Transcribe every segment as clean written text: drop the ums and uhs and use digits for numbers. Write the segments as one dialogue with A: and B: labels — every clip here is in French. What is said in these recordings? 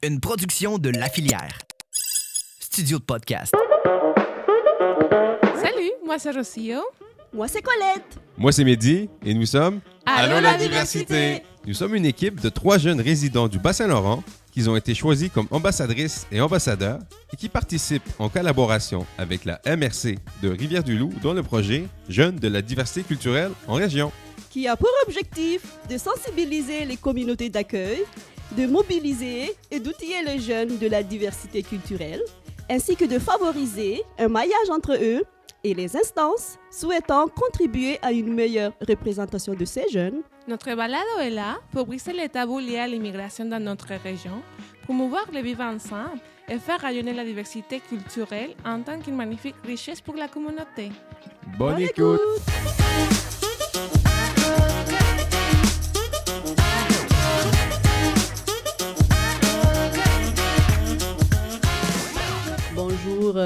A: Une production de La Filière. Studio de podcast.
B: Salut, moi c'est Rocio.
C: Moi, c'est Colette.
D: Moi, c'est Mehdi et nous sommes...
B: Allô la diversité!
D: Nous sommes une équipe de 3 jeunes résidents du Bas-Saint-Laurent qui ont été choisis comme ambassadrices et ambassadeurs et qui participent en collaboration avec la MRC de Rivière-du-Loup dans le projet Jeunes de la diversité culturelle en région.
C: Qui a pour objectif de sensibiliser les communautés d'accueil, de mobiliser et d'outiller les jeunes de la diversité culturelle, ainsi que de favoriser un maillage entre eux et les instances souhaitant contribuer à une meilleure représentation de ces jeunes.
B: Notre balado est là pour briser les tabous liés à l'immigration dans notre région, promouvoir le vivre ensemble et faire rayonner la diversité culturelle en tant qu'une magnifique richesse pour la communauté.
D: Bonne écoute!
C: Bonjour,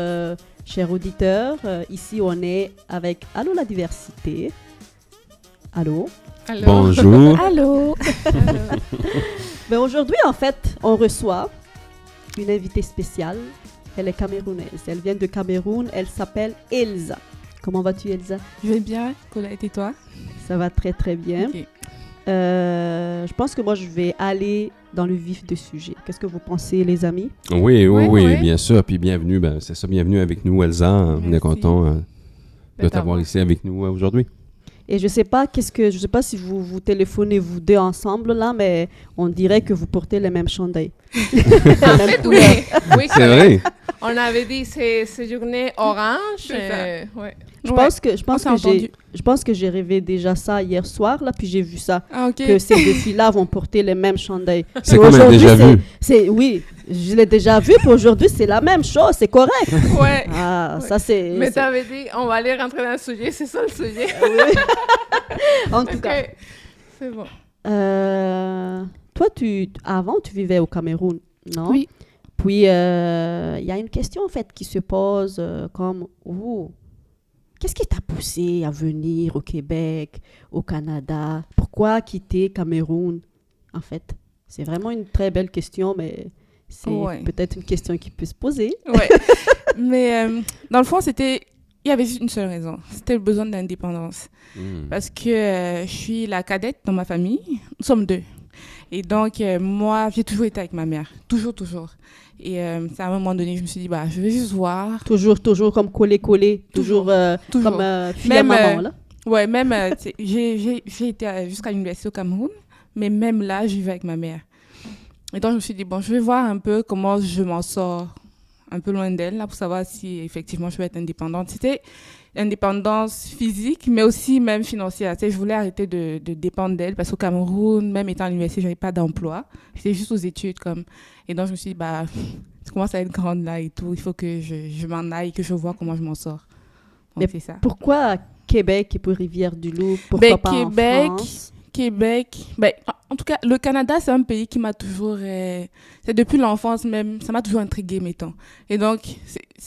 C: chers auditeurs. Ici, on est avec Allô la diversité. Allô?
B: Allô?
D: Bonjour!
C: Allô? Ben aujourd'hui, en fait, on reçoit une invitée spéciale. Elle est camerounaise. Elle vient de Cameroun. Elle s'appelle Elsa. Comment vas-tu, Elsa?
B: Je vais bien, Colette et toi?
C: Ça va très, très bien.
B: Ok.
C: Je pense que moi, je vais aller dans le vif du sujet. Qu'est-ce que vous pensez, les amis?
D: Oui,
B: Ouais.
D: bien sûr. Puis bienvenue, c'est ça, bienvenue avec nous, Elsa. On est
B: Merci.
D: content de
B: De
D: t'avoir
B: t'avoir.
D: ici avec nous aujourd'hui.
C: Et je sais pas si vous téléphonez vous deux ensemble là, mais on dirait que vous portez les mêmes chandails.
B: En fait, oui, oui,
D: C'est vrai?
B: On avait dit ces journées orange.
E: C'est ça.
B: Ouais.
C: Je pense que
B: s'est entendu.
C: je pense que j'ai rêvé déjà ça hier soir là, puis j'ai vu ça
E: Ah, ok.
C: que ces deux filles-là vont porter les mêmes chandails.
D: C'est
C: Et
D: comme un
C: aujourd'hui,
D: déjà vu.
C: Oui, je l'ai déjà vu. Puis aujourd'hui, c'est la même chose. C'est correct.
B: Ouais.
C: Ah,
B: Ouais.
C: ça c'est.
B: Mais t'avais dit, on va aller rentrer dans le sujet, c'est ça le sujet.
C: Oui. En tout
B: Ok.
C: cas.
B: C'est bon.
C: Toi, avant, tu vivais au Cameroun, non?
E: Oui.
C: Puis, il y a une question, en fait, qui se pose comme, qu'est-ce qui t'a poussé à venir au Québec, au Canada? Pourquoi quitter Cameroun, en fait? C'est vraiment une très belle question, mais c'est
E: Ouais.
C: peut-être une question qui peut se poser.
E: Ouais. Mais dans le fond, il y avait juste une seule raison. C'était le besoin d'indépendance. Parce que je suis la cadette dans ma famille. Nous sommes 2. Et donc, moi, j'ai toujours été avec ma mère. Toujours. Et c'est à un moment donné, je me suis dit, je vais juste voir.
C: Toujours comme collé, toujours,
E: Toujours.
C: comme fille à
E: Même,
C: maman, là.
E: Ouais, même, tu sais, j'ai été jusqu'à l'université au Cameroun, mais même là, je vivais avec ma mère. Et donc, je me suis dit, je vais voir un peu comment je m'en sors un peu loin d'elle, là, pour savoir si effectivement je vais être indépendante. C'était indépendance physique, mais aussi même financière. Tu sais, je voulais arrêter de dépendre d'elle, parce qu'au Cameroun, même étant à l'université, je n'avais pas d'emploi. J'étais juste aux études, comme. Et donc, je me suis dit, je commence à être grande là et tout, il faut que je m'en aille, que je vois comment je m'en sors. Donc,
C: Mais
E: c'est ça.
C: Pourquoi Québec et pour Rivière-du-Loup? Pourquoi pas
E: Québec,
C: en France?
E: Québec, en tout cas, le Canada, c'est un pays qui m'a toujours... c'est depuis l'enfance même, ça m'a toujours intriguée, mettons. Et donc,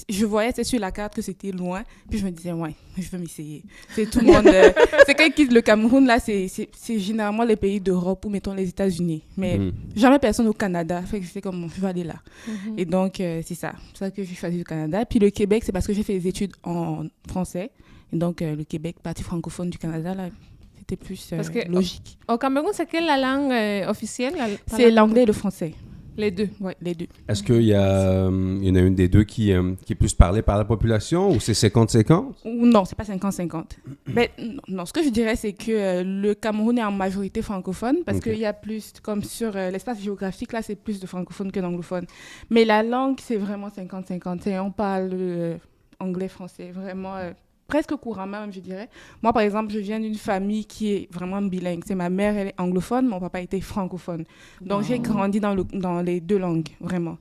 E: je voyais sur la carte que c'était loin, puis je me disais, ouais, je veux m'essayer. C'est tout le monde... c'est quand ils quittent le Cameroun, là, c'est généralement les pays d'Europe ou, mettons, les États-Unis. Mais jamais personne au Canada, fait que j'étais comme, je vais aller là. Et donc, c'est ça. C'est ça que j'ai choisi le Canada. Puis le Québec, c'est parce que j'ai fait des études en français. Et donc, le Québec, partie francophone du Canada, là... C'était plus
B: Parce que
E: logique.
B: Au Cameroun, c'est quelle la langue officielle?
E: C'est l'anglais et le français.
B: Les deux.
E: Oui, les deux.
D: Est-ce qu'il y en a une des deux qui est plus parlée par la population ou c'est 50-50?
E: Ou non, c'est pas 50-50. Mais non, ce que je dirais, c'est que le Cameroun est en majorité francophone parce qu'il y a plus, comme sur l'espace géographique, là, c'est plus de francophones que d'anglophones. Mais la langue, c'est vraiment 50-50. On parle anglais, français, vraiment... presque couramment, même, je dirais. Moi, par exemple, je viens d'une famille qui est vraiment bilingue. C'est ma mère, elle est anglophone, mon papa était francophone. Donc, j'ai grandi dans les deux langues, vraiment.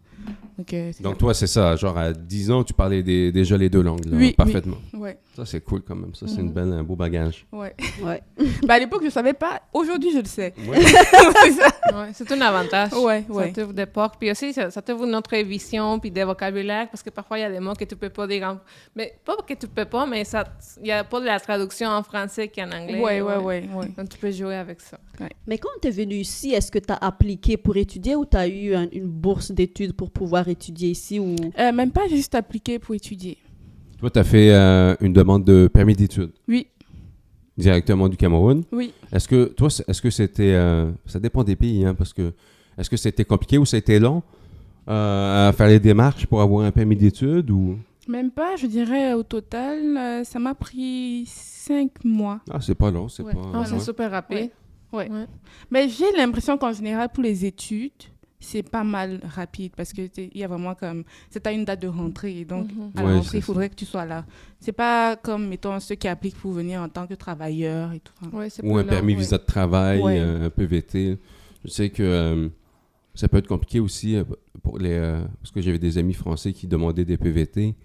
D: Donc, toi, c'est ça. Genre, à 10 ans, tu parlais déjà les deux langues, là,
E: Oui,
D: parfaitement.
E: Ouais,
D: Ça, c'est cool quand même. Ça, c'est un beau bagage.
E: ouais.
C: Ouais.
E: À l'époque, je savais pas. Aujourd'hui, je le sais.
D: Ouais.
E: C'est ça.
B: Ouais, c'est un avantage.
E: Ouais,
B: Ça
E: ouais.
B: t'ouvre des portes. Puis aussi, ça t'ouvre notre vision puis des vocabulaires parce que parfois, il y a des mots que tu peux pas dire. Mais pas que tu peux pas, mais il n'y a pas de la traduction en français qu'en anglais.
E: Ouais.
B: Donc, tu peux jouer avec ça.
C: Mais quand tu es venu ici, est-ce que tu as appliqué pour étudier ou tu as eu une bourse d'études pour pouvoir étudier ici ou...
E: Même pas juste appliquer pour étudier.
D: Toi, tu as fait une demande de permis d'études
E: Oui,
D: directement du Cameroun.
E: oui.
D: Est-ce que c'était... ça dépend des pays, hein, parce que... Est-ce que c'était compliqué ou ça a été long à faire les démarches pour avoir un permis d'études ou...
E: Même pas, je dirais au total, ça m'a pris 5 mois.
D: Ah, c'est pas long, c'est
E: Ouais.
D: pas...
B: Ah, c'est
D: ouais.
B: super rapide.
E: Ouais.
B: Ouais.
E: Mais j'ai l'impression qu'en général, pour les études, c'est pas mal rapide parce que il y a vraiment comme... C'est à une date de rentrée. Donc, à la
D: Ouais,
E: rentrée,
D: c'est
E: il faudrait que tu sois là. C'est pas comme, mettons, ceux qui appliquent pour venir en tant que travailleur et tout.
B: Ouais, c'est
D: Ou
B: plus
D: un
B: long,
D: permis
B: ouais.
D: visa de travail,
E: Ouais.
D: un PVT. Je sais que ça peut être compliqué aussi pour les... parce que j'avais des amis français qui demandaient des PVT,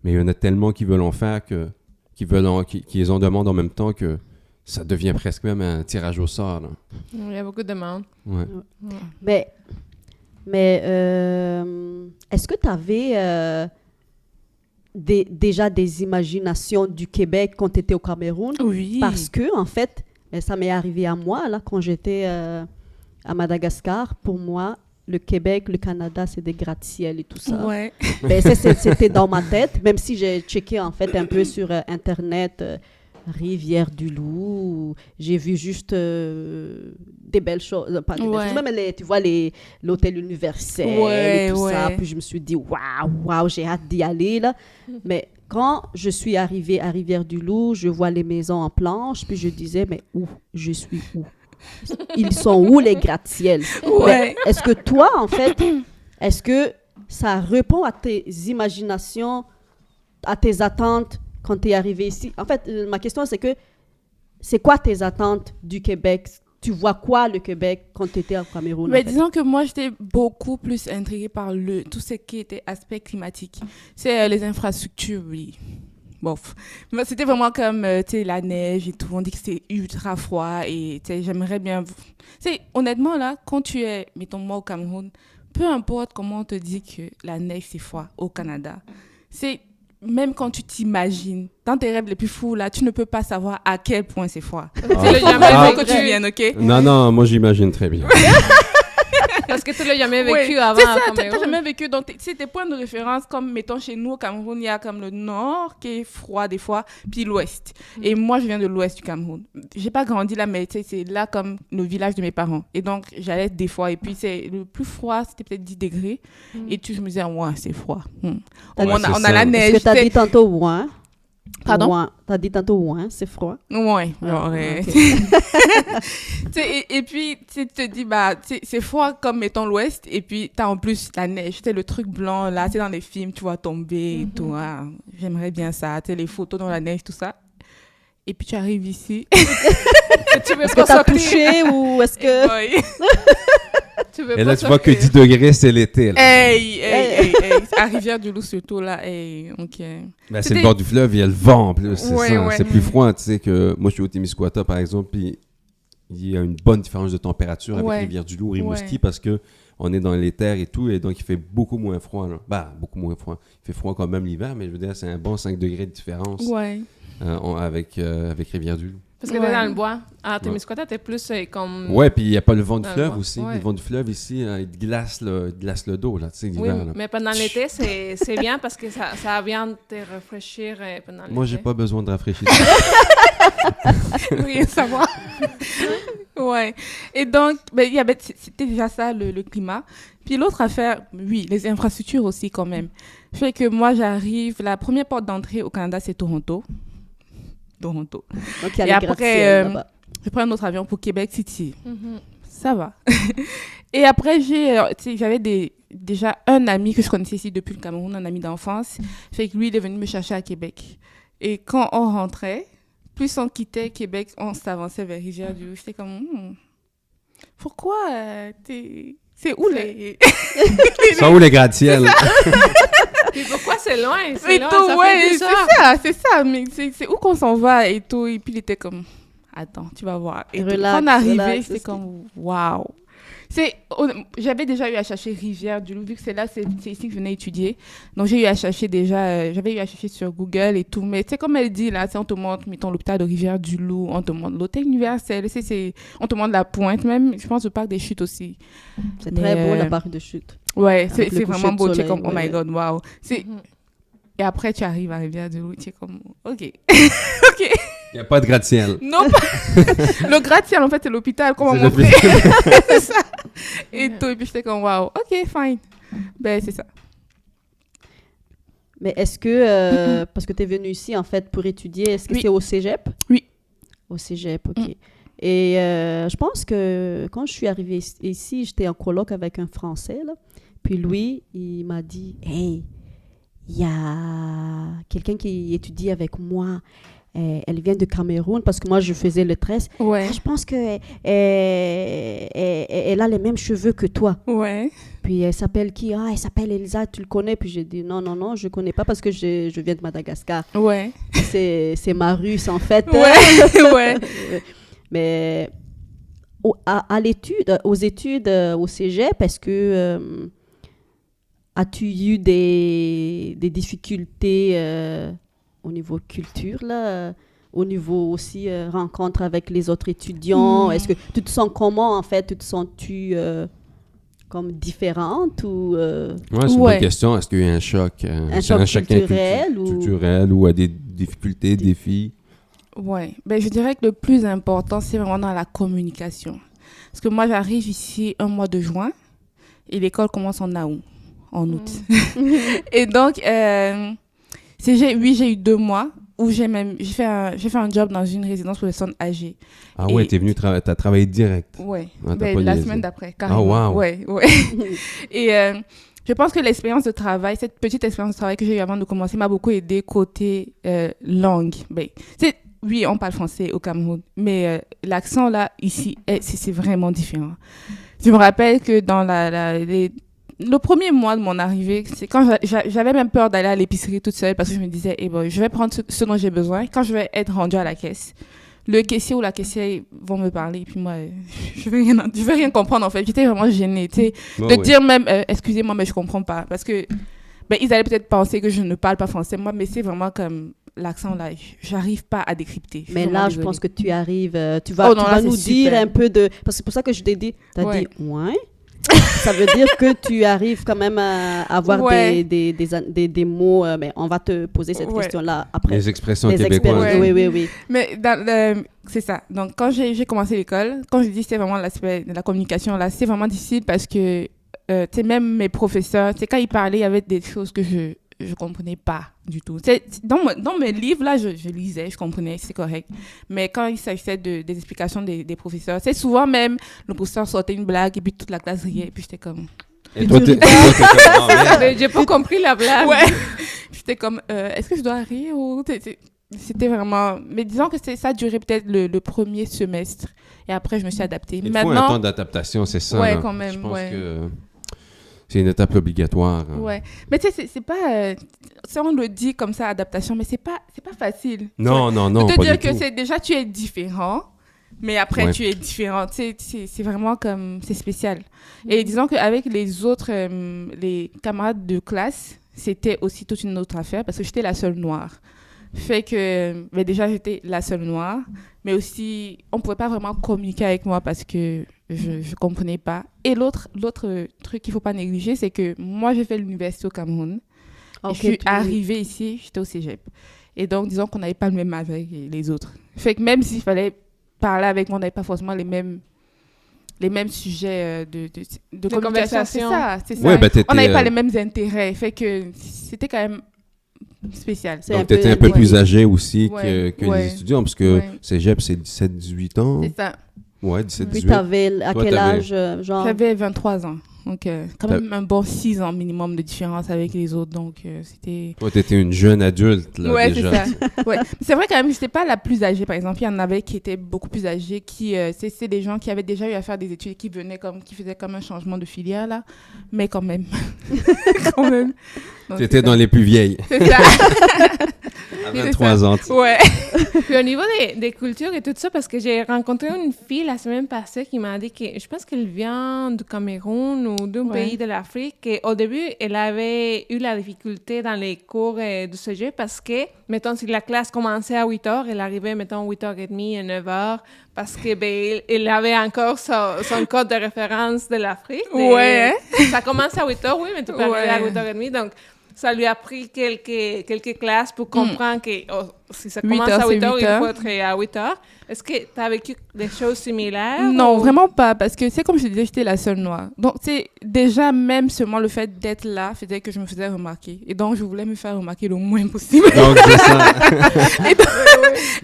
D: mais il y en a tellement qui veulent en faire qui les en demandent en même temps que ça devient presque même un tirage au sort. Là.
B: Il y a beaucoup de demandes.
D: Ouais.
C: Mais est-ce que tu avais déjà des imaginations du Québec quand tu étais au Cameroun?
E: Oui.
C: Parce que, en fait, ça m'est arrivé à moi, là, quand j'étais à Madagascar. Pour moi, le Québec, le Canada, c'est des gratte-ciel et tout ça.
E: Ouais.
C: Ben, c'était dans ma tête, même si j'ai checké, en fait, un peu sur Internet, Rivière-du-Loup. J'ai vu juste des belles choses. Pas des belles
E: Ouais.
C: choses, même tu vois l'hôtel universel et tout ça. Puis je me suis dit, waouh, j'ai hâte d'y aller, là. Mais quand je suis arrivée à Rivière-du-Loup, je vois les maisons en planche, puis je disais, mais où? Je suis où? Ils sont où les gratte-ciel?
E: Ouais.
C: Est-ce que toi, en fait, est-ce que ça répond à tes imaginations, à tes attentes quand tu es arrivé ici? En fait, ma question, c'est que c'est quoi tes attentes du Québec? Tu vois quoi, le Québec, quand tu étais au Cameroun?
E: Mais
C: en fait?
E: disons que moi, j'étais beaucoup plus intriguée par tout ce qui était aspect climatique. C'est les infrastructures, oui. Bof. Mais c'était vraiment comme, tu sais, la neige et tout. On dit que c'est ultra froid et, tu sais, j'aimerais bien... Tu sais, honnêtement, là, quand tu es, mettons, moi, au Cameroun, peu importe comment on te dit que la neige, c'est froid au Canada, c'est... Même quand tu t'imagines, dans tes rêves les plus fous, là, tu ne peux pas savoir à quel point c'est froid.
B: Tu l'as
E: Il
B: jamais
E: faut
B: vécu.
E: que tu viennes, OK?
D: Non, moi j'imagine très bien.
B: Parce que tu l'as jamais
E: Ouais,
B: vécu avant.
E: c'est ça,
B: au
E: t'as
B: Cameroun.
E: jamais vécu. Donc, tu sais, tes points de référence, comme, mettons, chez nous, au Cameroun, il y a comme le nord qui est froid des fois, puis l'ouest. Et moi, je viens de l'ouest du Cameroun. J'ai pas grandi là, mais tu sais, c'est là comme le village de mes parents. Et donc, j'allais des fois. Et puis, c'est le plus froid, c'était peut-être 10 degrés. Et je me disais, ouais, c'est froid.
D: Ouais,
E: On a
D: c'est ça.
E: la neige.
C: Est-ce que tu as
E: tu sais.
C: dit tantôt ouin?
E: Pardon?
C: Ouin. Tu as dit tantôt ouin, c'est froid.
E: Ouais, genre,
C: ok.
E: Tu sais, et puis, tu te dis, bah, tu sais, c'est froid comme, mettons, l'ouest, et puis t'as en plus la neige, tu sais, le truc blanc, là, tu sais, dans les films, tu vois tomber et tout, ah, j'aimerais bien ça, tu sais, les photos dans la neige, tout ça. Et puis tu arrives ici.
B: Tu veux
C: Est-ce
B: pas
C: que tu as
B: sortir.
C: touché ou est-ce que...
E: Ouais.
B: Tu veux
D: Et
B: pas
D: là, tu vois que
B: sortir.
D: 10 degrés, c'est l'été. Là.
E: Hey. À Rivière-du-Loup, surtout, là, hey, ok.
D: Ben, c'est
E: C'était-
D: le bord du fleuve, il y a le vent en plus, c'est
E: Ouais,
D: ça.
E: ouais.
D: C'est plus froid, tu sais, que moi je suis au Témiscouata par exemple, puis il y a une bonne différence de température avec
E: Ouais.
D: Rivière-du-Loup, Rimouski,
E: Ouais.
D: parce que on est dans les terres et tout, et donc il fait beaucoup moins froid. Là. Bah, beaucoup moins froid. Il fait froid quand même l'hiver, mais je veux dire, c'est un bon 5 degrés de différence
E: Ouais.
D: avec Rivière-du-Loup.
B: Parce que t'es dans le bois. À Témiscouata, t'es plus comme...
D: Ouais, puis il n'y a pas le vent du
B: Dans le
D: fleuve
B: bois,
D: aussi.
B: ouais.
D: Le vent du fleuve ici, il te glace le dos, là, tu sais,
B: Oui,
D: l'hiver. là.
B: mais pendant l'été, c'est bien parce que ça vient te rafraîchir pendant l'été.
D: Moi, j'ai pas besoin de rafraîchir.
E: Rien savoir. Ouais. Et donc, ben, c'était déjà ça, le climat. Puis l'autre affaire, oui, les infrastructures aussi, quand même. Fait que moi, j'arrive, la première porte d'entrée au Canada, c'est Toronto.
C: Donc, il y a
E: Et
C: les
E: après,
C: gratte-ciel là-bas.
E: je prends un autre avion pour Québec City.
B: Mhm.
E: Ça va. Et après, j'avais déjà un ami que je connaissais ici depuis le Cameroun, un ami d'enfance. Fait que lui, il est venu me chercher à Québec. Et quand on rentrait, plus on quittait Québec, on s'avançait vers Rivière-du-Loup. J'étais comme, pourquoi C'est où les...
D: Sont où les gratte-ciels?
B: Puis pourquoi c'est loin?
E: Et
B: C'est loin,
E: tout,
B: ça
E: ouais,
B: fait 2
E: c'est ça. Mais c'est où qu'on s'en va et tout. Et puis il était comme, attends, tu vas voir. Et tout.
C: Relax,
E: Quand on est arrivé,
C: relax
E: c'était
C: aussi.
E: comme, waouh. J'avais déjà eu à chercher Rivière-du-Loup, vu que c'est ici que je venais étudier. Donc j'ai eu à chercher j'avais eu à chercher sur Google et tout. Mais tu sais, comme elle dit, là, on te montre, mettons, l'hôpital de Rivière-du-Loup, on te montre l'hôtel universel, on te montre la Pointe même, je pense le parc des Chutes aussi.
C: C'est
E: Mais,
C: très beau, la barre de chute.
E: Ouais,
C: Avec
E: c'est
C: le coucher
E: vraiment
C: de
E: beau. Tu es
C: soleil,
E: comme, oh
C: ouais.
E: my God, wow.
B: Mhm.
E: Et après, tu arrives à Rivière-du-Loup, tu es comme, OK. OK.
D: Il n'y a pas de gratte-ciel.
E: Non, pas... le gratte-ciel, en fait, c'est l'hôpital qu'on m'a
D: C'est
E: montré.
D: l'hôpital.
E: C'est ça. Et tout, et puis j'étais comme, wow, OK, fine. Ben, c'est ça.
C: Mais est-ce que, parce que tu es venu ici, en fait, pour étudier, est-ce que
E: Oui.
C: c'est au cégep?
E: Oui.
C: Au cégep, OK.
E: Mm.
C: Et je pense que quand je suis arrivée ici, j'étais en coloc avec un Français, là. Puis lui, il m'a dit, « Hey, il y a quelqu'un qui étudie avec moi. Elle vient de Cameroun, parce que moi, je faisais le tresse.
E: Ouais.
C: Je pense qu'elle elle a les mêmes cheveux que toi.
E: Ouais.
C: Puis elle s'appelle qui? Ah, elle s'appelle Elsa, tu le connais? Puis j'ai dit non, je ne connais pas parce que je viens de Madagascar.
E: Ouais.
C: C'est ma russe, en fait.
E: Ouais. Ouais.
C: Mais à l'étude, aux études au cégep, est-ce que as-tu eu des difficultés au niveau culture, là, au niveau aussi rencontre avec les autres étudiants? Est-ce que tu te sens comment, en fait? Tu te sens-tu comme différente ou
D: Ouais, c'est une
E: Ouais.
D: bonne question. Est-ce qu'il y a eu un choc?
C: un choc culturel?
D: Culturel ou à des difficultés, défis?
E: Ouais. Ben, je dirais que le plus important, c'est vraiment dans la communication. Parce que moi, j'arrive ici un mois de juin et l'école commence en août, en août. Et donc, j'ai eu 2 mois où j'ai fait un job dans une résidence pour les personnes âgées.
D: Ah ouais,
E: Et-
D: t'es venu t'as travaillé direct.
E: Ouais.
D: Ah, t'as
E: Ben,
D: pas
E: la
D: niaisé.
E: semaine d'après, carrément.
D: wow.
E: Ouais, ouais. Et je pense que l'expérience de travail, cette petite expérience de travail que j'ai eue avant de commencer m'a beaucoup aidé côté langue. Ben, oui, on parle français au Cameroun, mais l'accent là, ici, c'est vraiment différent. Je me rappelle que dans le premier mois de mon arrivée, c'est quand j'avais même peur d'aller à l'épicerie toute seule parce que je me disais, je vais prendre ce dont j'ai besoin. Quand je vais être rendue à la caisse, le caissier ou la caissière vont me parler, puis moi, je vais rien comprendre en fait. J'étais vraiment gênée, tu sais,
D: Ouais,
E: de
D: ouais.
E: dire même, excusez-moi, mais je comprends pas, parce que ils allaient peut-être penser que je ne parle pas français, moi, mais c'est vraiment comme l'accent là, j'arrive pas à décrypter. Je suis
C: Mais
E: vraiment
C: là, je
E: désolée.
C: pense que tu arrives, tu vas,
E: Oh non,
C: tu
E: là,
C: vas
E: c'est
C: nous dire
E: super.
C: un peu de... Parce que c'est pour ça que je t'ai dit, tu as
E: Ouais.
C: dit « ouais ». Ça veut dire que tu arrives quand même à avoir
E: Ouais.
C: des mots, mais on va te poser cette
E: Ouais.
C: question-là après.
D: Les expressions
C: Les
D: québécoises.
C: expériences,
E: Ouais.
C: oui.
E: Mais c'est ça. Donc, quand j'ai commencé l'école, quand je dis c'est vraiment l'aspect de la communication, là, c'est vraiment difficile parce que, tu sais, même mes professeurs, tu sais, quand ils parlaient, il y avait des choses que je comprenais pas du tout. Dans mes livres, là, je lisais, je comprenais, c'est correct. Mais quand il s'agissait des explications des professeurs, c'est souvent même, le professeur sortait une blague et puis toute la classe riait et puis j'étais comme...
D: Et toi, t'es comme, oh, merde.
B: Mais j'ai pas compris la blague.
E: Ouais. J'étais comme, est-ce que je dois rire ou... C'était vraiment... Mais disons que ça a duré peut-être le premier semestre. Et après, je me suis adaptée.
D: Il faut un temps d'adaptation, c'est ça.
E: Ouais,
D: là.
E: quand même,
D: Je pense
E: ouais.
D: que c'est une étape obligatoire. Hein.
E: Ouais. Mais tu sais, c'est pas... si on le dit comme ça, adaptation, mais c'est pas facile.
D: Non,
E: De te
D: pas
E: dire
D: du
E: que
D: tout.
E: c'est déjà, tu es différent, mais après,
D: Ouais.
E: tu es différent. Tu sais, c'est vraiment comme... C'est spécial. Et disons qu'avec les autres, les camarades de classe, c'était aussi toute une autre affaire parce que j'étais la seule noire. Fait que, mais déjà, j'étais la seule noire, mais aussi, on pouvait pas vraiment communiquer avec moi parce que je comprenais pas. Et l'autre truc qu'il faut pas négliger, c'est que moi, j'ai fait l'université au Cameroun.
C: Ok,
E: Et je suis
C: tu-
E: arrivée ici, j'étais au cégep. Et donc, disons qu'on n'avait pas le même âge avec les autres. Fait que même s'il fallait parler avec moi, on n'avait pas forcément les mêmes sujets de communication. C'est
B: conversation.
E: ça, c'est ça.
D: Ouais, ben,
E: On n'avait pas
D: t'étais,
E: les mêmes intérêts. Fait que c'était quand même spécial.
C: C'est
D: donc,
C: un peu-
D: t'étais un peu
C: ouais.
D: plus âgé aussi
E: Ouais,
D: que
E: ouais.
D: les étudiants, parce que
E: Ouais.
D: cégep, c'est 17-18 ans.
E: C'est ça.
D: Ouais, 17-18.
C: Puis t'avais à
D: Toi,
C: quel
D: t'avais-
C: âge, genre?
E: J'avais 23 ans. Donc, quand même un bon 6 ans minimum de différence avec les autres. Donc, c'était...
D: Toi, t'étais une jeune adulte, là,
E: Ouais,
D: déjà.
E: c'est ça. Ouais. C'est vrai quand même, je n'étais pas la plus âgée, par exemple. Il y en avait qui étaient beaucoup plus âgés, c'est des gens qui avaient déjà eu à faire des études et qui faisaient comme un changement de filière, là. Mais quand même. Quand même. Donc,
D: T'étais dans les plus vieilles.
E: C'est ça.
D: À
E: C'est
D: 23 ans.
E: Ouais.
B: Puis au niveau des cultures et tout ça, parce que j'ai rencontré une fille la semaine passée qui m'a dit que je pense qu'elle vient du Cameroun ou d'un
E: Ouais.
B: pays de l'Afrique. Et au début, elle avait eu la difficulté dans les cours du sujet parce que, mettons, si la classe commençait à 8h, elle arrivait, mettons, 8h30 et 9h parce que ben, elle avait encore son code de référence de l'Afrique. Et
E: Ouais.
B: Ça commence à 8h, oui, mais tu peux arriver à 8h30. Donc, ça lui a pris quelques classes pour comprendre que si ça
E: 8
B: commence
E: heures,
B: à 8
E: c'est
B: heures,
E: 8
B: il
E: heures.
B: faut être à 8 heures. Est-ce que tu as vécu des choses similaires?
E: Non,
B: ou-
E: vraiment pas, parce que c'est comme je te disais, j'étais la seule noire. Donc, c'est déjà, même seulement le fait d'être là faisait que je me faisais remarquer. Et donc, je voulais me faire remarquer le moins possible.
D: Donc, c'est ça.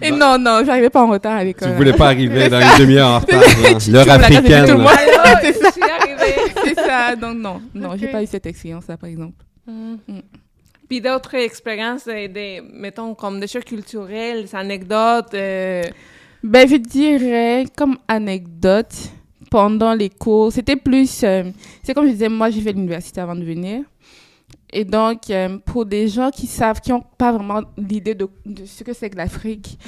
E: Et non, j'arrivais pas en retard à l'école.
D: Tu voulais pas arriver dans une demi-heure en retard. Là.
E: Tu
D: L'heure
E: voulais la
D: africaine.
E: casser tout le
D: là.
E: monde.
B: Alors,
E: C'est
B: je
E: ça.
B: suis arrivée.
E: C'est ça. Donc, non,
B: Ok.
E: j'ai pas eu cette expérience-là, par exemple.
B: Puis d'autres expériences, mettons, comme des choses culturelles, des anecdotes.
E: Ben, je dirais, comme anecdote, pendant les cours, c'était plus... c'est comme je disais, moi, j'ai fait l'université avant de venir. Et donc, pour des gens qui n'ont pas vraiment l'idée de ce que c'est que l'Afrique,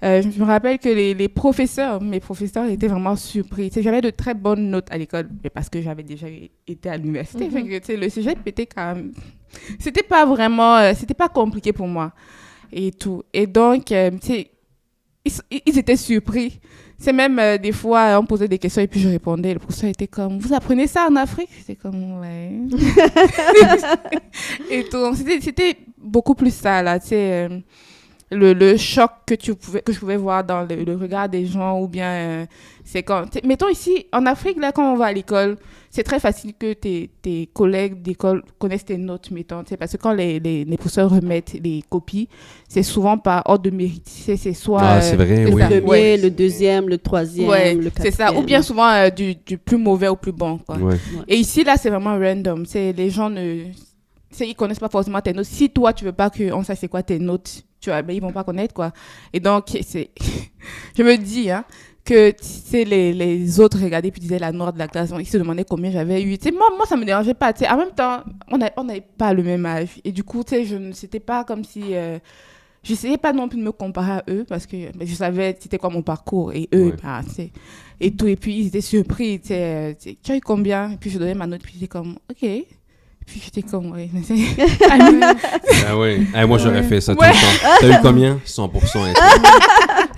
E: je me rappelle que mes professeurs étaient vraiment surpris. Tu sais, j'avais de très bonnes notes à l'école, mais parce que j'avais déjà été à l'université. Fait que, tu sais, le sujet était quand même... C'était pas vraiment... c'était pas compliqué pour moi et tout. Et donc, tu sais, ils étaient surpris. C'est même des fois, on posait des questions et puis je répondais. Le professeur était comme, vous apprenez ça en Afrique? J'étais comme, ouais. Et tout. Donc, c'était beaucoup plus ça, là, tu sais. Le choc que je pouvais voir dans le regard des gens ou bien c'est quand mettons ici en Afrique là quand on va à l'école c'est très facile que tes collègues d'école connaissent tes notes mettons parce que quand les professeurs remettent les copies c'est souvent par ordre de mérite c'est soit
D: C'est vrai,
E: c'est
D: oui.
E: ça.
C: Le premier,
E: Ouais.
C: le deuxième, le troisième,
E: Ouais,
C: le
E: c'est
C: quatrième.
E: ça ou bien souvent du plus mauvais au plus bon quoi.
D: Ouais.
E: Et ici, là, c'est vraiment random. Les gens ils connaissent pas forcément tes notes. Si toi, tu veux pas qu'on sache c'est quoi tes notes, tu vois, ben, ils vont pas connaître, quoi. Et donc, je me dis, hein, que, les autres regardaient puis disaient la noire de la classe. Ils se demandaient combien j'avais eu. Moi, ça me dérangeait pas. En même temps, on n'avait pas le même âge. Et du coup, c'était pas comme si... j'essayais pas non plus de me comparer à eux parce que je savais c'était quoi mon parcours et eux et tout et puis ils étaient surpris tu as eu combien et puis je donnais ma note puis j'étais comme ok et puis j'étais comme ouais mais c'est
D: Ah oui. Moi, j'aurais fait ça tout
E: Ouais.
D: le temps. T'as eu combien? 100%. et tout.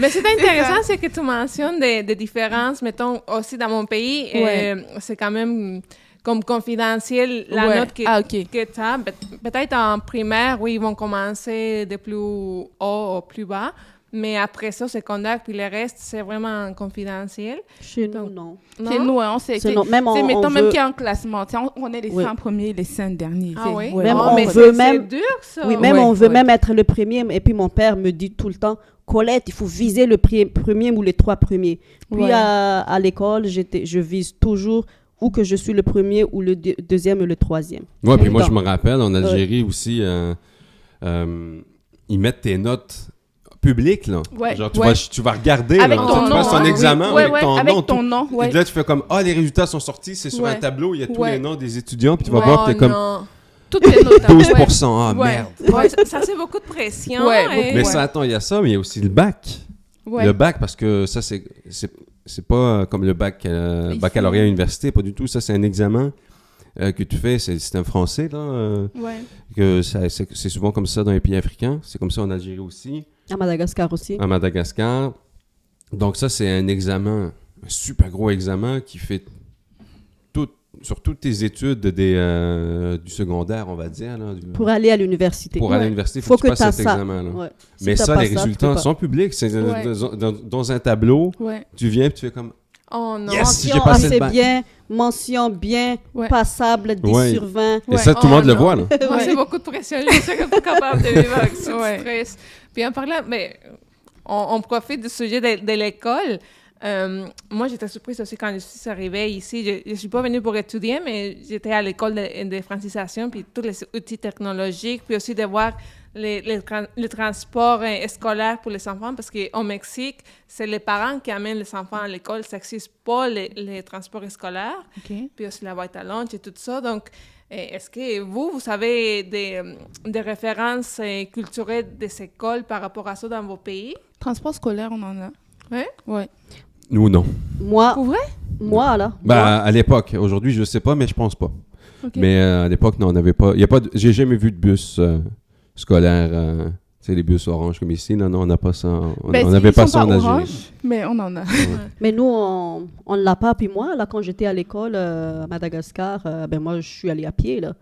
B: Mais c'est intéressant, c'est que tu mentionnes des différences, mettons, aussi dans mon pays.
E: Ouais.
B: C'est quand même comme confidentiel la
E: Ouais.
B: note que,
E: Ah, ok.
B: que tu as. Peut-être en primaire, oui, ils vont commencer de plus haut au plus bas. Mais après ça, secondaire, puis le reste, c'est vraiment confidentiel.
C: Chez nous,
B: Donc,
C: non.
E: c'est
B: Non?
E: nous hein, on sait
C: C'est non. Même
E: mettons
C: on
E: même
C: veut...
E: qu'il y a un classement on est les
C: Ouais.
E: 5 premiers les 5 derniers
B: Ah oui?
E: ouais.
C: Même
B: Oh,
C: on
B: mais
C: veut
B: c'est
C: même-
B: dur, ça.
C: Oui, même
E: Ouais,
C: on veut
E: ouais.
C: même être le premier. Et puis mon père me dit tout le temps, Colette, il faut viser le premier ou les 3 premiers. Puis
E: Ouais.
C: à l'école, je vise toujours ou que je suis le premier ou le deuxième ou le troisième.
D: Ouais, puis moi,
C: Donc,
D: je me rappelle, en Algérie aussi, ils mettent tes notes publiques, là.
E: Ouais.
D: Genre,
E: Ouais.
D: tu vas regarder,
E: avec
D: là.
E: ton
D: Tu
E: nom
D: passes ton
E: hein.
D: examen
E: Ouais,
D: avec ton nom. tout.
E: nom
D: Et
E: ouais.
D: là, tu fais comme, les résultats sont sortis, c'est sur
E: Ouais.
D: un tableau, il y a tous
E: Ouais.
D: les noms des étudiants, puis tu vas
E: Ouais.
D: voir, puis t'es comme
B: non.
E: toutes les notes hein.
D: 12%, ah
E: Ouais.
D: merde.
B: Ouais, ça c'est beaucoup de pression.
E: Ouais,
B: et-
E: beaucoup.
D: Mais
E: Ouais.
D: ça, attends, il y a ça, mais il y a aussi le bac.
E: Ouais.
D: Le bac, parce que ça, c'est pas comme le bac
E: Ici.
D: baccalauréat à l'université, pas du tout. Ça, c'est un examen que tu fais, c'est un français, là.
E: Ouais.
D: Que c'est souvent comme ça dans les pays africains. C'est comme ça en Algérie aussi,
C: À Madagascar aussi.
D: à Madagascar. Donc ça, c'est un examen, un super gros examen qui fait sur toutes tes études du secondaire, on va dire. Là,
C: Pour aller à l'université.
D: pour aller à l'université, il
C: Faut
D: faut que tu
C: que
D: passes
C: t'as
D: cet
C: ça.
D: examen-là.
C: Ouais. Si
D: Mais
C: t'as
D: ça,
C: pas
D: les
C: tu peux
D: résultats
C: pas.
D: sont publics. C'est
E: Ouais.
D: dans un tableau,
E: Ouais.
D: tu viens et tu fais comme...
B: Oh non.
D: Yes, j'ai
C: Mention
D: passé le
C: assez
D: bac.
C: bien, mention bien,
E: Ouais.
C: passable, 10
D: Ouais.
C: sur 20.
D: Et ça, tout le
B: Oh
D: monde le
B: non.
D: voit, là.
B: Moi,
E: Ouais.
B: c'est beaucoup de pression. Je serais pas capable de vivre avec ce
E: Ouais.
B: stress. Puis en parlant, mais on profite du sujet de l'école. Moi, j'étais surprise aussi quand je suis arrivée ici. Je ne suis pas venue pour étudier, mais j'étais à l'école de francisation, puis tous les outils technologiques, puis aussi de voir le transport scolaire pour les enfants, parce qu'au Mexique, c'est les parents qui amènent les enfants à l'école. Ça n'existe pas, les transports scolaires, puis aussi la boîte à lunch et tout ça. Donc, est-ce que vous avez des références culturelles des écoles par rapport à ça dans vos pays?
E: Transport scolaire, on en a.
B: Ouais?
E: Ouais.
D: Nous, non.
C: Moi,
B: Pour vrai?
C: moi, là.
D: À l'époque. Aujourd'hui, je sais pas, mais je pense pas.
E: OK.
D: Mais à l'époque, non, on n'avait pas. J'ai jamais vu de bus scolaire. Tu sais, les bus orange comme ici. Non, on n'a pas ça. On n'avait pas ça en Algérie.
E: orange, mais on en a.
C: Mais nous, on ne l'a pas. Puis moi, là, quand j'étais à l'école à Madagascar, moi, je suis allée à pied, là.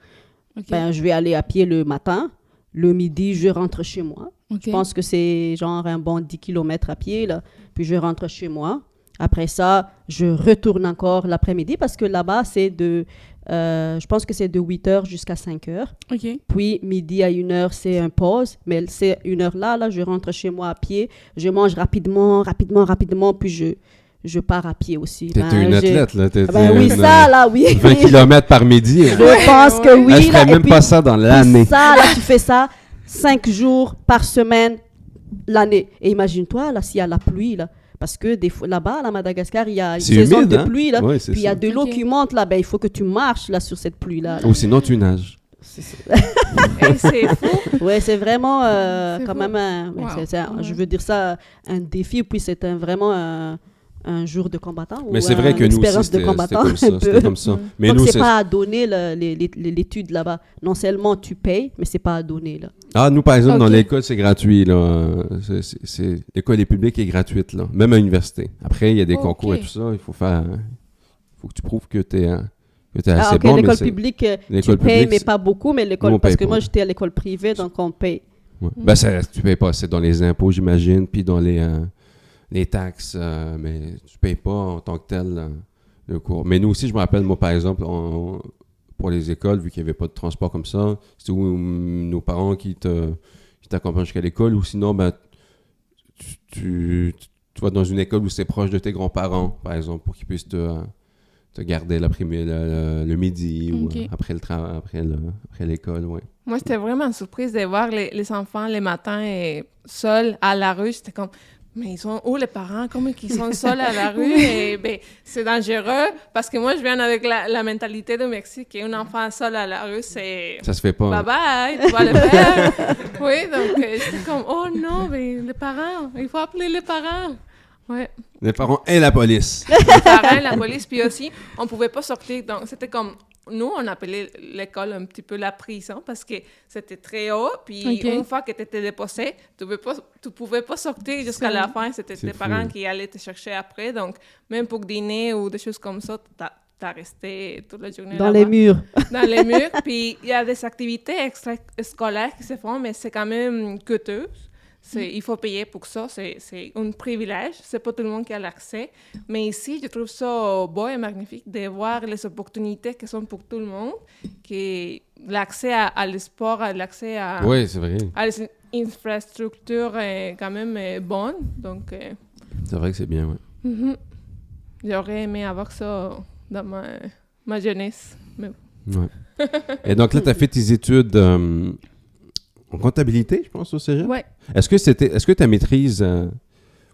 E: OK.
C: Je vais aller à pied le matin. Le midi, je rentre chez moi.
E: OK.
C: Je pense que c'est genre un bon 10 km à pied, là. Puis je rentre chez moi. Après ça, je retourne encore l'après-midi parce que là-bas, c'est je pense que c'est de 8h jusqu'à 5h.
E: OK.
C: Puis midi à 1h, c'est une pause. Mais c'est 1h là, je rentre chez moi à pied. Je mange rapidement. Puis je pars à pied aussi.
D: T'étais une athlète, là.
C: Oui, ça, là, oui.
D: 20 km par midi. Hein.
C: Je pense que oui.
D: Je ferais
C: là,
D: même pas ça dans l'année.
C: Ça, là, tu fais ça 5 jours par semaine l'année. Et imagine-toi, là, s'il y a la pluie, là. Parce que des fois, là-bas, à Madagascar, il y a une
D: C'est
C: saison
D: humide,
C: de
D: hein?
C: pluie, là.
D: Ouais, c'est
C: puis il y a
D: ça.
C: de l'eau
E: Ok.
C: qui monte, là. Il faut que tu marches, là, sur cette pluie-là.
D: Ou sinon, tu nages.
B: Hey, c'est fou.
C: Ouais, c'est vraiment
B: C'est
C: quand
B: fou.
C: même
E: Wow.
C: je veux dire ça, un défi. Puis c'est vraiment un jour de combattant.
D: Mais
C: ou
D: c'est vrai que nous aussi,
C: expérience de
D: c'était
C: combattant,
D: comme ça.
C: un peu.
D: C'était comme ça. Mais
C: Donc,
D: nous,
C: c'est pas à donner l'étude là-bas. Non seulement tu payes, mais c'est pas à donner, là.
D: Ah, nous, par exemple, dans
E: Ok.
D: l'école, c'est gratuit, là. L'école publique est gratuite, là. Même à l'université. Après, il y a des
E: Ok.
D: concours et tout ça. Il faut que tu prouves que t'es assez
C: Ok,
D: bon.
C: l'école
D: mais c'est-
C: publique, tu
D: l'école
C: payes,
D: publique,
C: mais
D: c'est-
C: pas beaucoup. Mais
D: Nous,
C: l'école,
D: on
C: parce
D: paye
C: que
D: pas.
C: moi, j'étais à l'école privée, donc on paye.
D: Ouais. Ben, tu payes pas. C'est dans les impôts, j'imagine, puis dans les taxes. Mais tu payes pas en tant que tel le cours. Mais nous aussi, je me rappelle, moi, par exemple, pour les écoles, vu qu'il n'y avait pas de transport comme ça, c'était nos parents qui t'accompagnent jusqu'à l'école, ou sinon, ben, tu vas dans une école où c'est proche de tes grands-parents, par exemple, pour qu'ils puissent te garder l'après-midi, le midi,
E: Ok.
D: ou après l'école, ouais.
B: Moi, j'étais vraiment surprise de voir les enfants les matins seuls à la rue. J'étais comme, mais ils sont où les parents? Comment ils sont seuls à la rue? Et ben, c'est dangereux parce que moi, je viens avec la mentalité du Mexique. Un enfant seul à la rue, c'est
D: Ça se fait pas.
B: bye bye, tu vas le faire. Oui, donc j'étais comme, oh non, mais les parents, il faut appeler les parents. Ouais.
D: Les parents et la police.
B: Les parents, la police, puis aussi, on pouvait pas sortir. Donc, c'était comme, nous, on appelait l'école un petit peu la prison parce que c'était très haut. Puis,
E: Ok.
B: une fois que tu étais déposé, tu pouvais pas sortir jusqu'à la fin. C'était
D: C'est
B: tes
D: fou.
B: parents qui allaient te chercher après. Donc, même pour dîner ou des choses comme ça, t'as resté toute la journée
C: Dans
B: là-bas.
C: les murs.
B: Dans les murs. Puis, il y a des activités extrascolaires qui se font, mais c'est quand même coûteux. Il faut payer pour ça, c'est un privilège, c'est pas tout le monde qui a l'accès. Mais ici, je trouve ça beau et magnifique de voir les opportunités qui sont pour tout le monde, que l'accès à le sport, l'accès à,
D: Oui, c'est vrai.
B: à les infrastructures est quand même bonne. Donc,
D: C'est vrai que c'est bien, ouais.
B: j'aurais aimé avoir ça dans ma jeunesse. Mais
D: Ouais. Et donc là, tu as fait tes études en comptabilité, je pense, au cégep?
E: Ouais.
D: Est-ce que ta maîtrise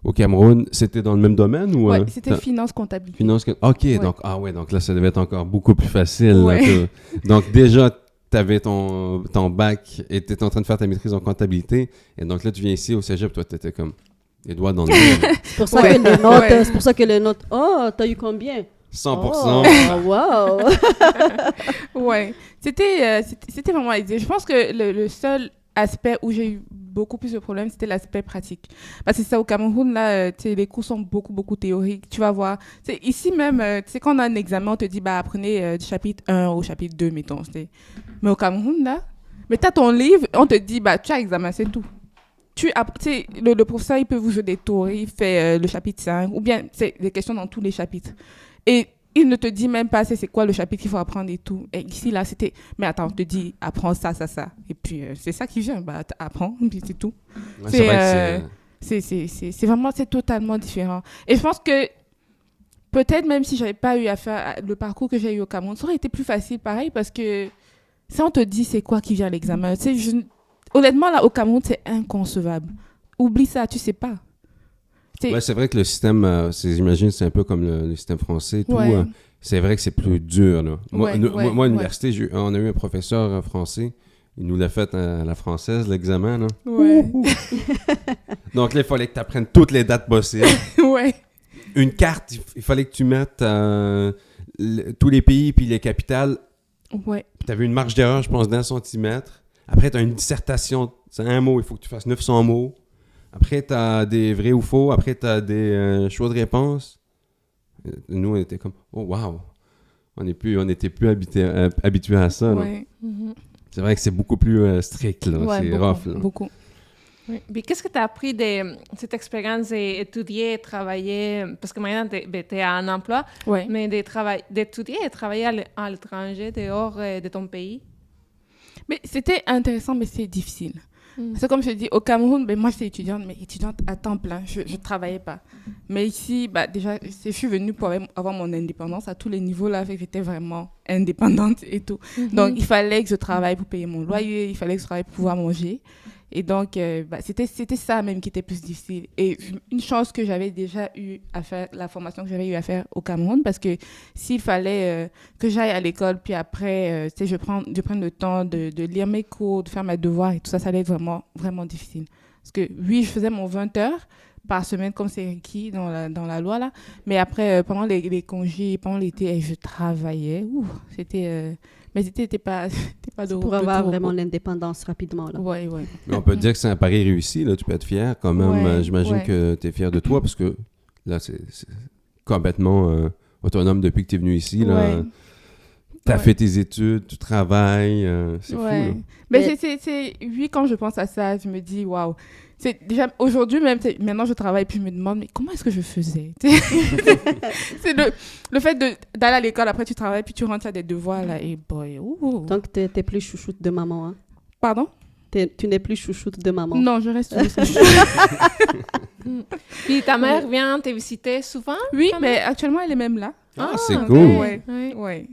D: au Cameroun, c'était dans le même domaine ou
E: Ouais, c'était finance comptabilité.
D: finance? OK,
E: Ouais.
D: donc là, ça devait être encore beaucoup plus facile. là,
E: Ouais.
D: donc déjà, tu avais ton bac et tu étais en train de faire ta maîtrise en comptabilité. Et donc là, tu viens ici au cégep, toi, tu étais comme les doigts dans le nez.
C: C'est pour ça
E: Ouais.
C: que les notes,
E: Ouais.
C: c'est pour ça que les notes. Oh, t'as eu combien?
D: 100%.
C: Oh, wow.
E: Ouais. C'était vraiment aidé. Je pense que le seul aspect où j'ai eu beaucoup plus de problèmes, c'était l'aspect pratique. Parce que c'est ça, au Cameroun, là, tu sais, les cours sont beaucoup, beaucoup théoriques. Tu vas voir. Tu sais, ici même, tu sais, quand on a un examen, on te dit, bah, apprenez du chapitre 1 au chapitre 2, mettons. Tu sais. Mais au Cameroun, là, mais t'as ton livre, on te dit, bah, tu as examen, c'est tout. Tu sais, le professeur, il peut vous jouer des tours, il fait le chapitre 5, ou bien, c'est des questions dans tous les chapitres. Et il ne te dit même pas c'est quoi le chapitre qu'il faut apprendre et tout. Et ici, là, c'était... Mais attends, on te dit, apprends ça, ça, ça. Et puis, c'est ça qui vient. Bah, apprends, puis c'est tout.
D: Ouais,
E: C'est,
D: c'est vrai que
E: C'est vraiment, c'est totalement différent. Et je pense que peut-être même si j'avais pas eu à faire le parcours que j'ai eu au Cameroun, ça aurait été plus facile pareil parce que si on te dit c'est quoi qui vient à l'examen, tu sais, honnêtement là au Cameroun c'est inconcevable. Oublie ça, tu sais pas.
D: Ouais, c'est vrai que le système, j'imagine, c'est un peu comme le système français. Tout,
E: Ouais.
D: c'est vrai que c'est plus dur. Là. Moi,
E: Ouais,
D: à l'université, on a eu un professeur français. Il nous l'a fait à la française, l'examen. Là.
E: Ouais.
D: Donc là, il fallait que tu apprennes toutes les dates possibles.
E: Ouais.
D: Une carte, il fallait que tu mettes tous les pays puis les capitales.
E: Ouais.
D: Puis tu avais une marge d'erreur, je pense, d'un centimètre. Après, tu as une dissertation. C'est un mot, il faut que tu fasses 900 mots. Après, tu as des vrais ou faux. Après, tu as des choix de réponse. Nous, on était comme, oh, wow! On n'était plus habitués à ça. Là.
E: Ouais.
D: C'est vrai que c'est beaucoup plus strict. Là.
E: Ouais,
D: c'est
E: beaucoup,
D: rough. Là.
E: beaucoup.
B: Oui. Puis qu'est-ce que tu as appris de cette expérience d'étudier et travailler? Parce que maintenant, tu es en emploi,
E: Ouais.
B: mais d'étudier et travailler à l'étranger, dehors de ton pays?
E: Mais c'était intéressant, mais c'est difficile. C'est comme je dis, au Cameroun, ben moi j'étais étudiante, mais étudiante à temps plein, je ne travaillais pas. Mais ici, bah, déjà, je suis venue pour avoir mon indépendance à tous les niveaux, là, j'étais vraiment indépendante et tout. Donc, il fallait que je travaille pour payer mon loyer, il fallait que je travaille pour pouvoir manger. Et donc, bah, c'était ça même qui était plus difficile. Et une chance que j'avais déjà eu à faire, la formation que j'avais eu à faire au Cameroun, parce que s'il fallait que j'aille à l'école, puis après, je prenne le temps de lire mes cours, de faire mes devoirs et tout ça, ça allait être vraiment, vraiment difficile. Parce que oui, je faisais mon 20 heures par semaine, comme c'est requis dans la loi, là. Mais après, pendant les congés, pendant l'été, je travaillais. Ouh, c'était... mais c'était pas de
C: Pour avoir vraiment l'indépendance rapidement. Là.
E: Ouais.
D: Mais on peut dire que c'est un pari réussi. Là. Tu peux être fier quand même.
E: Ouais,
D: J'imagine que tu es fier de toi parce que là, c'est complètement autonome depuis que tu es venu ici. Là. Tu as fait tes études, tu travailles. C'est fou. Là.
E: Mais oui, quand je pense à ça, je me dis, waouh. C'est déjà aujourd'hui même, maintenant je travaille puis je me demande mais comment est-ce que je faisais. C'est le fait d'aller à l'école, après tu travailles puis tu rentres à des devoirs là et boy. Ouh.
C: Donc t'es plus chouchoute de maman. Hein?
E: Pardon?
C: Tu n'es plus chouchoute de maman.
E: Non, je reste
B: Puis ta mère vient te visiter souvent?
E: Oui, mais actuellement elle est même là.
D: Ah, c'est
B: ok.
D: cool.
E: Ouais.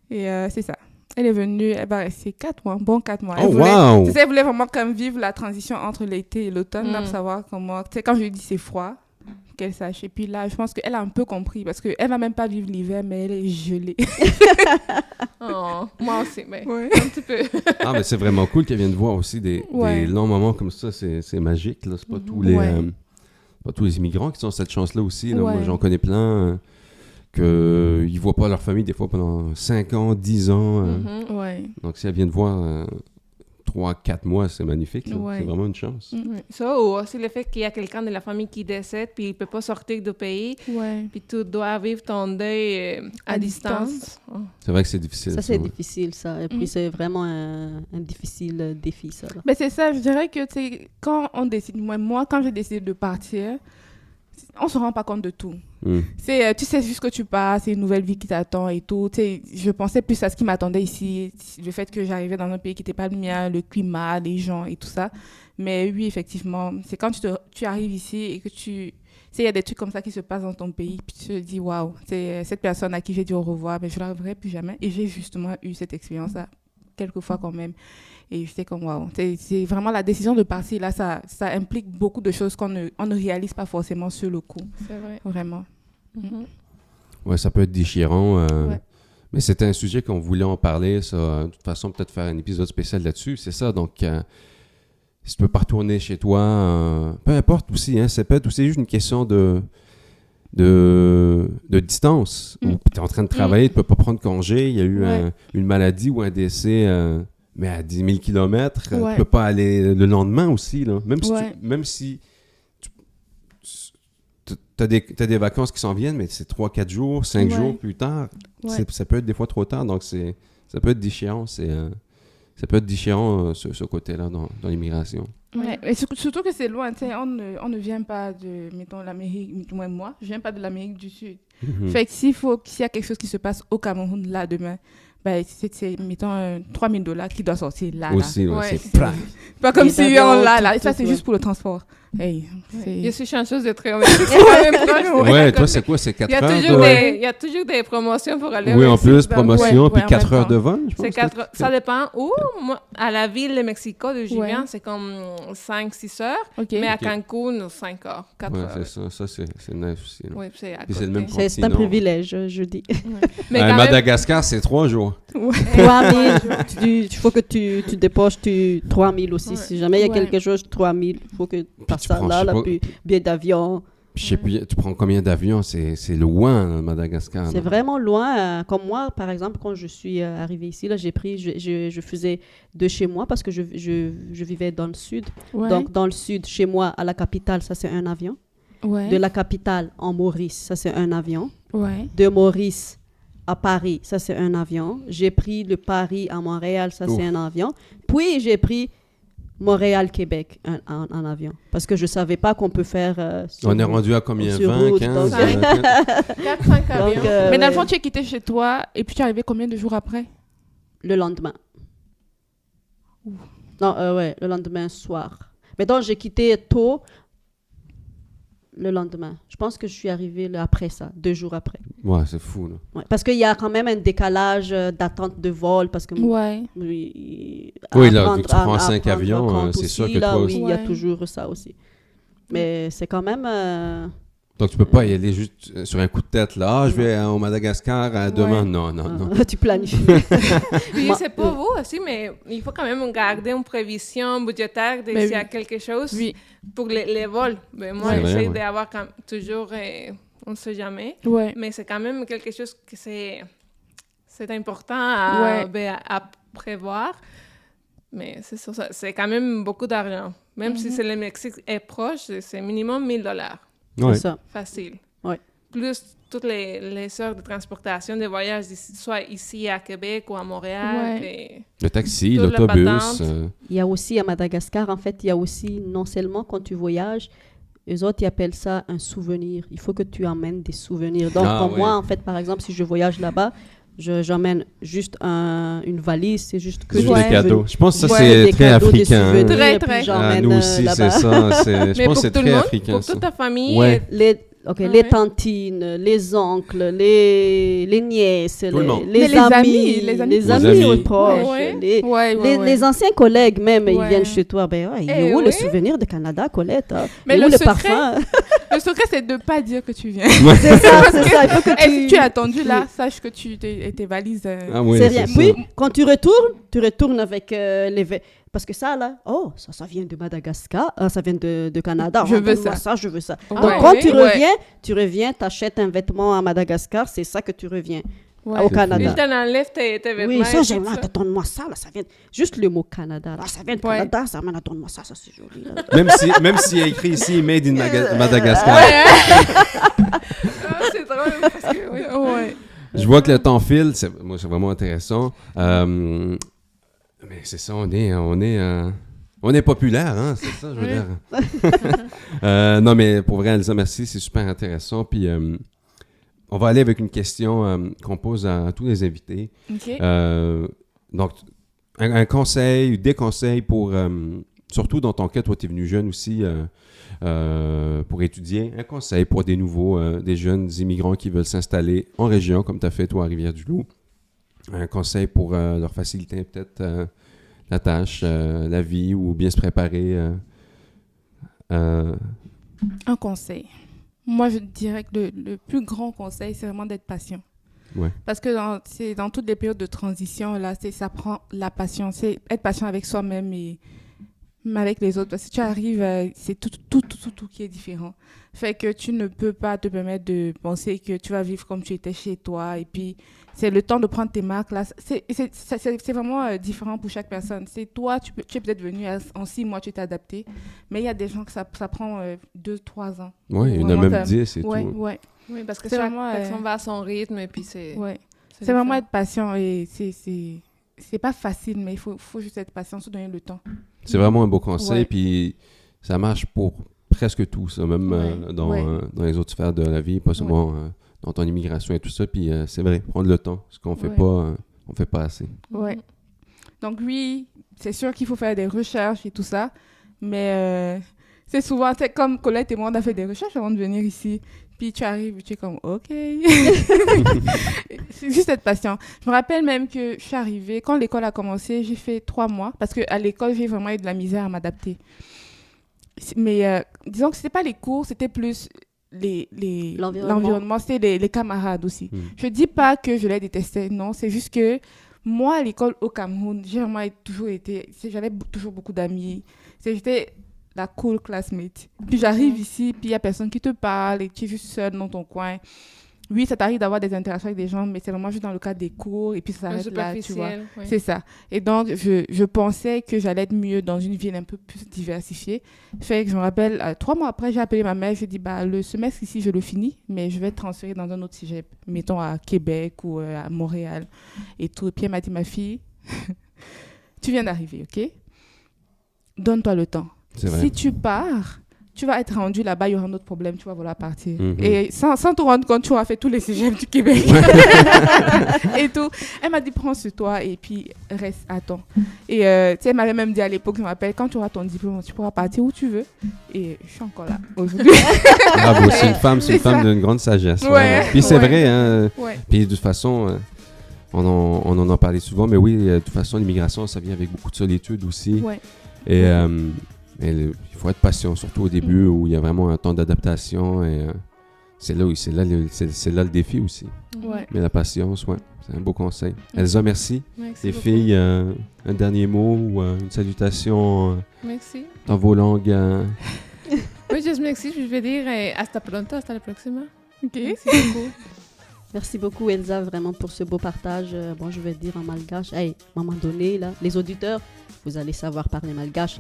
E: Et c'est ça. Elle est venue, elle va rester 4 mois, bon 4 mois.
D: Oh, wow!
E: Tu sais, elle voulait vraiment comme vivre la transition entre l'été et l'automne, là, pour savoir comment... Tu sais, quand je lui dis c'est froid, qu'elle sache. Et puis là, je pense qu'elle a un peu compris, parce qu'elle va même pas vivre l'hiver, mais elle est gelée.
B: Oh, moi aussi, mais
E: Ouais.
B: un petit peu.
D: Ah, mais c'est vraiment cool qu'elle vienne voir aussi des longs moments comme ça. C'est magique. Là. C'est pas pas tous les immigrants qui ont cette chance-là aussi. Là.
E: Ouais.
D: Moi, j'en connais plein qu'ils ne voient pas leur famille des fois pendant 5 ans, 10 ans.
E: Ouais.
D: Donc, si elle vient de voir 3-4 mois, c'est magnifique. Là.
E: Ouais.
D: C'est vraiment une chance.
B: Ça, ou aussi le fait qu'il y a quelqu'un de la famille qui décède, puis il ne peut pas sortir du pays,
E: Ouais.
B: puis tu dois vivre ton deuil à distance. Oh.
D: C'est vrai que c'est difficile.
C: Ça, c'est
D: ouais.
C: difficile, ça. Et puis, c'est vraiment un difficile défi, ça. Là.
E: Mais c'est ça, je dirais que, tu sais, quand on décide, moi, quand j'ai décidé de partir, on se rend pas compte de tout. C'est, tu sais juste que tu pars, c'est une nouvelle vie qui t'attend et tout. Tu sais, je pensais plus à ce qui m'attendait ici, le fait que j'arrivais dans un pays qui n'était pas le mien, le climat, les gens et tout ça. Mais oui, effectivement, c'est quand tu arrives ici et que tu... Tu sais, il y a des trucs comme ça qui se passent dans ton pays, puis tu te dis, waouh, c'est cette personne à qui j'ai dit au revoir, mais je ne la reverrai plus jamais. Et j'ai justement eu cette expérience-là, quelques fois quand même. Et j'étais comme, waouh, c'est vraiment la décision de partir, là, ça implique beaucoup de choses on ne réalise pas forcément sur le coup.
B: C'est vrai.
E: Vraiment.
D: Ouais, ça peut être déchirant.
E: Ouais.
D: Mais c'était un sujet qu'on voulait en parler. Ça. De toute façon, peut-être faire un épisode spécial là-dessus. C'est ça. Donc, si tu peux pas retourner chez toi, peu importe aussi. Hein, ça peut être aussi juste une question de distance. Ou tu es en train de travailler, tu peux pas prendre congé. Il y a eu une maladie ou un décès, mais à 10 000 km. Tu peux pas aller le lendemain aussi. Là. Même si tu as des vacances qui s'en viennent, mais c'est 3-4 jours, 5 jours plus tard. Ça peut être des fois trop tard. Donc, ça peut être déchirant. Ça peut être déchirant, ce côté-là, dans l'immigration.
E: Ouais. Et surtout que c'est loin, tu sais, on ne vient pas de, mettons, l'Amérique, moi, je viens pas de l'Amérique du Sud. Fait que s'il y a quelque chose qui se passe au Cameroun, là, demain, ben, mettons, $3,000 qui doit sortir là.
D: Aussi, ouais,
B: Ouais.
D: c'est plat.
E: Pas comme
C: Et
E: si
C: d'avion,
E: on l'a, là.
C: tout,
E: Ça, c'est
C: ouais.
E: juste pour le transport. Hey,
B: Je suis chanceuse d'être au
D: Ouais, toi, c'est quoi? C'est 4 heures de...
B: Il y a toujours des promotions pour aller
D: Oui,
B: au
D: en
B: Mexique.
D: plus,
B: donc,
D: promotion,
E: ouais,
D: puis
E: en
D: 4
E: même
D: heures de
E: temps.
D: vol, je pense.
B: c'est 4, ça dépend où. Moi, à la ville de Mexico, de j'y
E: Ouais.
B: viens, c'est comme 5-6 heures.
E: OK.
B: Mais à
D: Ok.
B: Cancun, 5 heures, 4
D: Ouais,
B: heures.
D: c'est ça. Ça, c'est nice aussi. là.
B: Oui, c'est à
D: Puis c'est le
B: côté.
D: même
C: C'est un
D: continent.
C: privilège, je dis.
B: Mais quand même,
D: Madagascar, c'est 3 jours.
C: 3 000, il faut que tu dépoches 3 000 aussi.
B: Ouais.
C: Si jamais il y a
E: Ouais.
C: quelque chose, 3 000, il faut que tu fasses
D: tu
C: ça
D: prends,
C: là,
D: je sais
C: là,
D: pas-
C: puis billet d'avion.
D: Puis je sais plus, tu prends combien d'avions? C'est loin, là, Madagascar.
C: C'est
D: là.
C: vraiment loin. Comme moi, par exemple, quand je suis arrivée ici, là, je faisais de chez moi parce que je vivais dans le sud.
E: Ouais.
C: Donc, dans le sud, chez moi, à la capitale, ça c'est un avion.
E: ouais.
C: De la capitale en Maurice, ça c'est un avion.
E: Ouais.
C: De Maurice à Paris, ça c'est un avion. J'ai pris le Paris à Montréal, ça c'est un avion. Puis j'ai pris Montréal-Québec en avion. Parce que je ne savais pas qu'on peut faire...
D: On est rendu à combien?
C: sur
D: 20,
C: route,
D: 15?
C: donc-
B: 4-5 avions.
C: Donc,
E: Mais dans le
C: ouais,
E: fond, tu es quitté chez toi et puis tu es arrivé combien de jours après?
C: le lendemain. Non, ouais, le lendemain soir. Mais donc, j'ai quitté tôt le lendemain. Je pense que je suis arrivée là, après ça, 2 jours après.
D: Ouais, c'est fou, là.
C: Ouais, parce qu'il y a quand même un décalage d'attente de vol. Parce que
E: Ouais.
C: oui,
D: Oui, là, vu que tu prends 5 avions, c'est sûr que
C: là,
D: toi
C: oui,
D: aussi.
C: il y a
E: Ouais.
C: toujours ça aussi. Mais c'est quand même...
D: Donc, tu peux pas y aller juste sur un coup de tête, là. Ah, je vais au Madagascar demain.
E: Ouais.
D: Non, non, non.
C: tu planifies.
B: Puis
C: Moi-
B: c'est pour vous aussi, mais il faut quand même garder une prévision budgétaire de
E: Mais
B: s'il y a
E: oui.
B: quelque chose
E: Oui.
B: pour les vols. Ben, moi,
D: C'est vrai,
B: j'essaie
D: ouais.
B: d'avoir toujours, on ne sait jamais,
E: Ouais.
B: mais c'est quand même quelque chose que c'est important à,
E: Ouais.
B: à prévoir. Mais c'est ça, c'est quand même beaucoup d'argent. Même si c'est le Mexique est proche, c'est minimum $1,000.
D: Ouais.
C: C'est ça.
B: Facile.
C: Ouais.
B: Plus toutes les heures de transportation, des voyages, soit ici à Québec ou à Montréal.
E: Ouais.
B: et-
D: Le taxi,
B: Toute la
D: l'autobus.
B: patente.
C: Il y a aussi à Madagascar, en fait, il y a aussi, non seulement quand tu voyages, eux autres, ils appellent ça un souvenir. Il faut que tu emmènes des souvenirs. Donc,
D: Ah,
C: pour
D: ouais.
C: moi, en fait, par exemple, si je voyage là-bas, j'emmène juste une valise, c'est juste que
D: Juste
E: Ouais.
D: des cadeaux. Je pense que ça,
C: Ouais,
D: c'est
C: des
D: très
C: cadeaux, des
D: africain.
C: souvenirs,
B: Très,
C: puis
B: très.
C: j'emmène,
D: Nous aussi,
C: là-bas.
D: c'est ça. Je
B: Mais
D: pense
B: pour
D: que c'est
B: tout le
D: très
B: monde,
D: africain,
B: pour
D: ça.
B: toute ta famille,
D: Ouais.
C: Les
B: Ouais.
C: tantines, les oncles, les nièces,
D: Tout le monde.
C: les
E: Mais les
C: amis,
E: amis,
C: les
D: Les
C: amis
D: amis.
C: proches,
B: Ouais.
C: les anciens collègues même, ils
E: Ouais.
C: viennent chez toi. Ben ouais, il est
B: Eh
C: où le
B: oui.
C: souvenir de Canada, Colette? Hein?
E: Mais
C: Il est
E: le
C: où le
E: secret-
C: parfum?
E: Le secret, c'est de ne pas dire que tu viens.
C: C'est ça, c'est ça. Il faut que
E: Et si tu es attendu là, sache que tes valises.
D: Ah oui,
C: c'est rien.
D: ça.
C: Puis, quand tu retournes avec parce que ça, là, oh, ça vient de Madagascar, ça vient de Canada.
E: Je
C: Oh,
E: veux
C: donne-moi
E: ça.
C: je veux ça.
E: Ouais.
C: Donc, quand
B: Oui,
C: tu
E: ouais.
C: reviens, t'achètes un vêtement à Madagascar, c'est ça que tu reviens
E: Ouais.
C: au
B: il
C: Canada.
B: t'en enlève tes vêtements.
C: Oui, ça,
B: et
C: j'aime.
B: tout ça.
C: Donne-moi ça, là, ça vient. Juste le mot Canada. Là, ça vient de
E: Ouais.
C: Canada, ça, maintenant, donne-moi ça, c'est joli. Là.
D: Même s'il y a écrit ici Made in Madagascar.
B: Ah, c'est drôle parce que, oui.
E: Ouais.
D: Je vois que le temps file. Moi, c'est vraiment intéressant. Mais c'est ça, on est populaire, hein, c'est ça, je veux dire. Non, mais pour vrai, Elsa, merci, c'est super intéressant. Puis, on va aller avec une question qu'on pose à tous les invités.
E: OK.
D: Donc, un conseil ou des conseils pour, surtout dans ton cas, toi, tu es venu jeune aussi pour étudier. Un conseil pour des nouveaux, des jeunes immigrants qui veulent s'installer en région, comme tu as fait, toi, à Rivière-du-Loup. Un conseil pour leur faciliter peut-être la tâche, la vie ou bien se préparer.
E: Un conseil. Moi, je dirais que le plus grand conseil, c'est vraiment d'être patient.
D: Ouais.
E: Parce que c'est dans toutes les périodes de transition, là, ça prend la patience. C'est être patient avec soi-même et même avec les autres. Parce que tu arrives, c'est tout qui est différent. Fait que tu ne peux pas te permettre de penser que tu vas vivre comme tu étais chez toi. Et puis, c'est le temps de prendre tes marques. Là. C'est vraiment différent pour chaque personne. C'est toi, tu es peut-être venu en 6 mois, tu t'es adapté. Mais il y a des gens que ça prend 2-3 ans.
D: Oui, il y en a
E: Vraiment
D: même 10 et
E: Ouais,
D: tout.
E: ouais,
B: Oui, parce que
E: C'est
B: chaque
E: vraiment,
B: personne va à son rythme et puis c'est...
E: ouais. C'est vraiment être patient et c'est pas facile, mais il faut juste être patient, se donner le temps.
D: C'est vraiment un beau conseil,
E: Ouais.
D: puis ça marche pour presque tout, ça, même
E: Ouais.
D: dans les autres sphères de la vie, pas seulement dans ton immigration et tout ça. Puis c'est vrai, prendre le temps, ce qu'on fait
E: Ouais.
D: pas, on fait pas assez.
E: Ouais. Donc oui, c'est sûr qu'il faut faire des recherches et tout ça, mais c'est souvent, c'est comme Colette et moi, on a fait des recherches avant de venir ici. Puis tu arrives, tu es comme, OK. C'est juste être patient. Je me rappelle même que je suis arrivée, quand l'école a commencé, j'ai fait 3 mois, parce qu'à l'école, j'ai vraiment eu de la misère à m'adapter. Mais disons que c'était pas les cours, c'était plus l'environnement, c'était les camarades aussi. Je dis pas que je les détestais, non, c'est juste que moi, à l'école au Cameroun, j'ai vraiment j'avais toujours beaucoup d'amis. J'étais la cool classmate. Puis j'arrive ici, puis il n'y a personne qui te parle et tu es juste seul dans ton coin. Oui, ça t'arrive d'avoir des interactions avec des gens, mais c'est vraiment juste dans le cadre des cours et puis ça s'arrête là, tu vois. Oui. C'est ça. Et donc, je pensais que j'allais être mieux dans une ville un peu plus diversifiée. Fait que je me rappelle, 3 mois après, j'ai appelé ma mère, j'ai dit, le semestre ici, je le finis, mais je vais transférer dans un autre cégep, mettons à Québec ou à Montréal et tout. Et puis elle m'a dit, ma fille, tu viens d'arriver, OK? Donne-toi le temps. Si tu pars, tu vas être rendu là-bas, il y aura un autre problème, tu vas vouloir partir. Et sans te rendre compte, tu auras fait tous les cégeps du Québec. Et tout. Elle m'a dit, prends sur toi et puis reste, attends. Et tu sais, elle m'avait même dit à l'époque, je me rappelle, quand tu auras ton diplôme, tu pourras partir où tu veux. Et je suis encore là aujourd'hui.
D: Bravo, c'est une femme d'une grande sagesse.
E: Ouais.
D: Puis c'est vrai, hein.
E: Ouais.
D: Puis de toute façon, on en a parlé souvent, mais oui, de toute façon, l'immigration, ça vient avec beaucoup de solitude aussi.
E: Ouais.
D: Et il faut être patient, surtout au début où il y a vraiment un temps d'adaptation. Et c'est là le défi aussi.
E: Ouais.
D: Mais la patience, c'est un beau conseil. Elsa, merci.
B: Merci
D: Les
B: beaucoup.
D: filles, un dernier mot ou une salutation
B: Merci.
D: dans vos langues.
B: Oui, juste merci. Je vais dire hasta pronto, hasta la próxima.
E: OK.
B: Merci beaucoup.
C: Merci beaucoup, Elsa, vraiment pour ce beau partage. Bon, je vais dire en malgache. Hey, à un moment donné, là, les auditeurs, vous allez savoir parler malgache.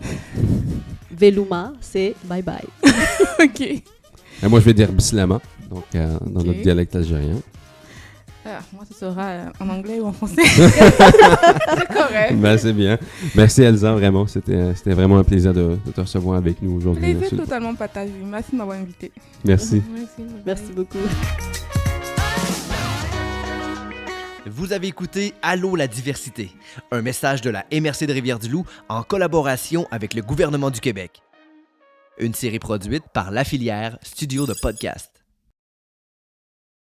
C: Veluma, c'est bye bye.
E: OK.
D: Et moi, je vais dire bislama, donc dans notre dialecte algérien.
E: Moi, ce sera en anglais ou en français. C'est correct.
D: Ben, c'est bien. Merci, Elsa, vraiment. C'était vraiment un plaisir de te recevoir avec nous aujourd'hui.
E: Plaisir totalement partagé. Merci de m'avoir invité.
D: Merci.
C: Merci beaucoup.
A: Vous avez écouté Allô la diversité, un message de la MRC de Rivière-du-Loup en collaboration avec le gouvernement du Québec. Une série produite par La Filière, studio de podcast.